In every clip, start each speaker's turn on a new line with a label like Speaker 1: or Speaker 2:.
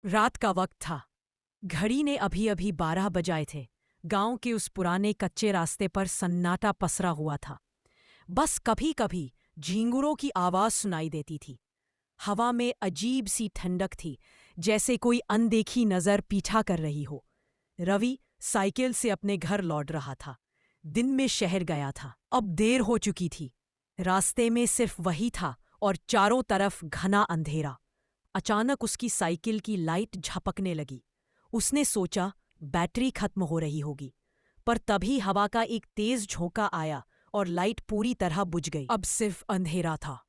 Speaker 1: रात का वक्त था। घड़ी ने अभी अभी 12 बजाए थे। गांव के उस पुराने कच्चे रास्ते पर सन्नाटा पसरा हुआ था। बस कभी कभी झींगुरों की आवाज सुनाई देती थी। हवा में अजीब सी ठंडक थी, जैसे कोई अनदेखी नजर पीछा कर रही हो। रवि साइकिल से अपने घर लौट रहा था। दिन में शहर गया था, अब देर हो चुकी थी। रास्ते में सिर्फ वही था और चारों तरफ घना अंधेरा। अचानक उसकी साइकिल की लाइट झपकने लगी। उसने सोचा बैटरी खत्म हो रही होगी, पर तभी हवा का एक तेज झोंका आया और लाइट पूरी तरह बुझ गई। अब सिर्फ अंधेरा था।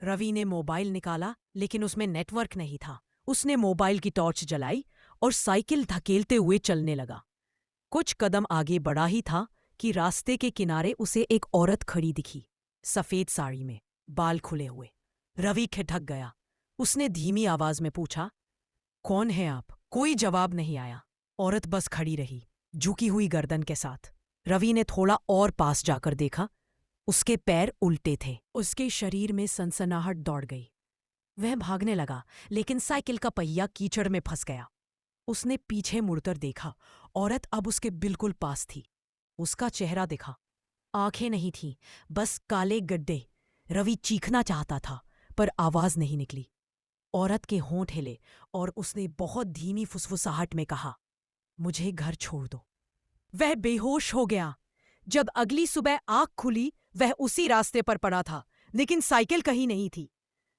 Speaker 1: रवि ने मोबाइल निकाला, लेकिन उसमें नेटवर्क नहीं था। उसने मोबाइल की टॉर्च जलाई और साइकिल धकेलते हुए चलने लगा। कुछ कदम आगे बढ़ा ही था कि रास्ते के किनारे उसे एक औरत खड़ी दिखी, सफेद साड़ी में, बाल खुले हुए। रवि खिठक गया। उसने धीमी आवाज में पूछा, कौन है आप? कोई जवाब नहीं आया। औरत बस खड़ी रही, झुकी हुई गर्दन के साथ। रवि ने थोड़ा और पास जाकर देखा। उसके पैर उल्टे थे। उसके शरीर में सनसनाहट दौड़ गई। वह भागने लगा, लेकिन साइकिल का पहिया कीचड़ में फंस गया। उसने पीछे मुड़कर देखा। औरत अब उसके बिल्कुल पास थी। उसका चेहरा दिखा। आंखें नहीं थीं, बस काले गड्ढे। रवि चीखना चाहता था, पर आवाज नहीं निकली। औरत के होंठ हिले और उसने बहुत धीमी फुसफुसाहट में कहा, मुझे घर छोड़ दो। वह बेहोश हो गया। जब अगली सुबह आंख खुली, वह उसी रास्ते पर पड़ा था, लेकिन साइकिल कहीं नहीं थी।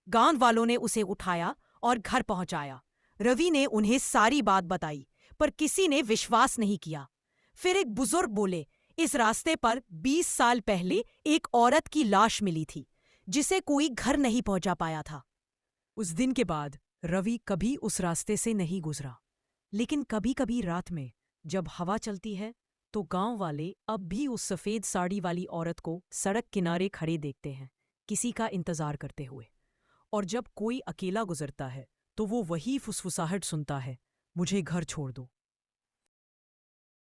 Speaker 1: गांव वालों ने उसे उठाया और घर पहुंचाया। रवि ने उन्हें सारी बात बताई, पर किसी ने विश्वास नहीं किया। फिर एक बुजुर्ग बोले, इस रास्ते पर 20 साल पहले एक औरत की लाश मिली थी, जिसे कोई घर नहीं पहुंचा पाया था। उस दिन के बाद रवि कभी उस रास्ते से नहीं गुजरा। लेकिन कभी कभी रात में जब हवा चलती है, तो गांव वाले अब भी उस सफेद साड़ी वाली औरत को सड़क किनारे खड़े देखते हैं, किसी का इंतजार करते हुए। और जब कोई अकेला गुजरता है, तो वो वही फुसफुसाहट सुनता है, मुझे घर छोड़ दो।